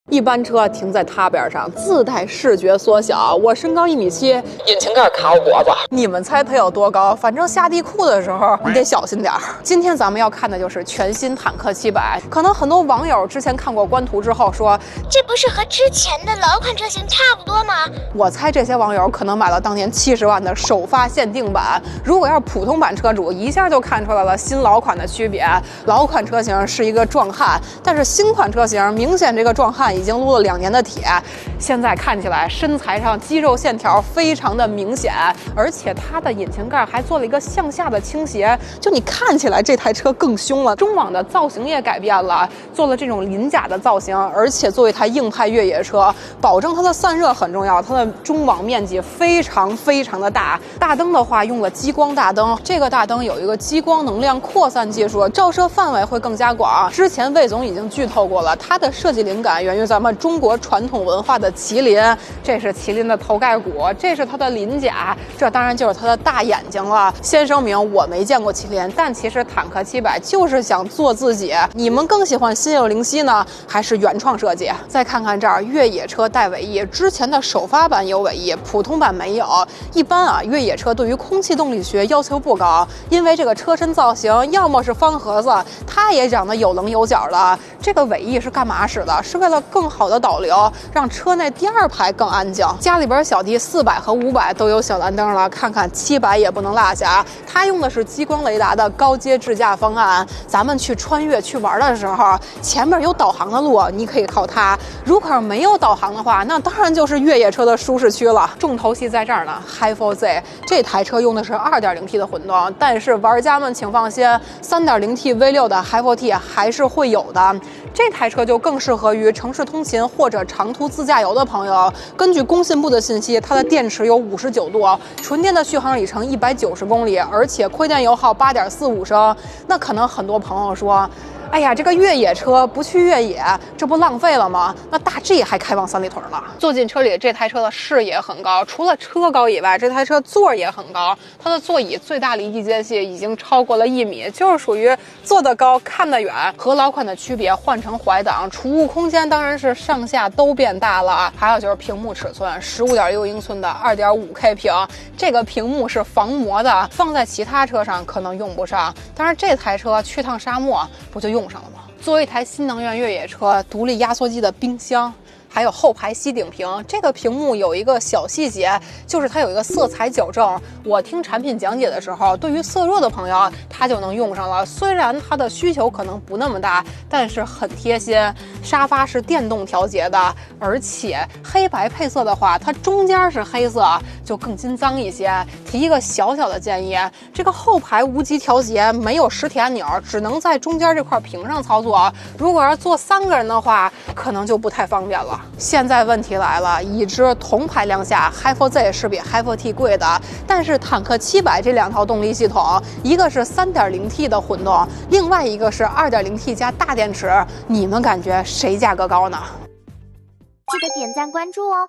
一般车停在它边上，自带视觉缩小。我身高1.7米，引擎盖卡我脖子。你们猜它有多高？反正下地库的时候你得小心点儿。今天咱们要看的就是全新坦克700。可能很多网友之前看过官图之后说，这不是和之前的老款车型差不多吗？我猜这些网友可能买了当年70万的首发限定版。如果要是普通版车主，一下就看出来了新老款的区别。老款车型是一个壮汉，但是新款车型明显这个壮汉已经撸了2年的铁，现在看起来身材上肌肉线条非常的明显，而且它的引擎盖还做了一个向下的倾斜，就你看起来这台车更凶了。中网的造型也改变了，做了这种鳞甲的造型，而且作为一台硬派越野车，保证它的散热很重要。它的中网面积非常的大，大灯的话用了激光大灯，这个大灯有一个激光能量扩散技术，照射范围会更加广。之前魏总已经剧透过了，它的设计灵感源于咱们中国传统文化的麒麟，这是麒麟的头盖骨，这是它的鳞甲，这当然就是它的大眼睛了。先声明，我没见过麒麟，但其实坦克700就是想做自己。你们更喜欢心有灵犀呢，还是原创设计？再看看这儿，越野车带尾翼，之前的首发版有尾翼，普通版没有。一般越野车对于空气动力学要求不高，因为这个车身造型要么是方盒子，它也长得有棱有角的。这个尾翼是干嘛使的？是为了更好的导流，让车内第2排更安静。家里边小弟400和500都有小蓝灯了，看看700也不能落下。它用的是激光雷达的高阶智驾方案，咱们去穿越去玩的时候，前面有导航的路，你可以靠它。如果没有导航的话，那当然就是越野车的舒适区了。重头戏在这儿呢 ，Hi4Z 这台车用的是 2.0T 的混动，但是玩家们请放心， 3.0T V6 的 Hi4T 还是会有的。这台车就更适合于城市通勤或者长途自驾游的朋友。根据工信部的信息，它的电池有59度，纯电的续航里程190公里，而且亏电油耗8.45升。那可能很多朋友说，哎呀，这个越野车不去越野，这不浪费了吗？那大 G 还开往3里屯了。坐进车里，这台车的视野很高，除了车高以外，这台车座也很高。它的座椅最大离地间隙已经超过了1米，就是属于坐得高看得远。和老款的区别，换成怀档，储物空间当然是上下都变大了。还有就是屏幕尺寸，15.6英寸的 2.5K 屏，这个屏幕是防磨的，放在其他车上可能用不上，但是这台车去趟沙漠不就用上了吗？作为一台新能源越野车，独立压缩机的冰箱，还有后排吸顶屏，这个屏幕有一个小细节，就是它有一个色彩矫正。我听产品讲解的时候，对于色弱的朋友，它就能用上了。虽然它的需求可能不那么大，但是很贴心。沙发是电动调节的，而且黑白配色的话，它中间是黑色，就更金脏一些。提一个小小的建议，这个后排无级调节没有实体按钮，只能在中间这块屏上操作。如果要坐3个人的话，可能就不太方便了。现在问题来了，已知同排量下 Hi4Z 是比 Hi4T 贵的，但是坦克700这2套动力系统，一个是 3.0T 的混动，另外一个是 2.0T 加大电池，你们感觉谁价格高呢？记得点赞关注哦。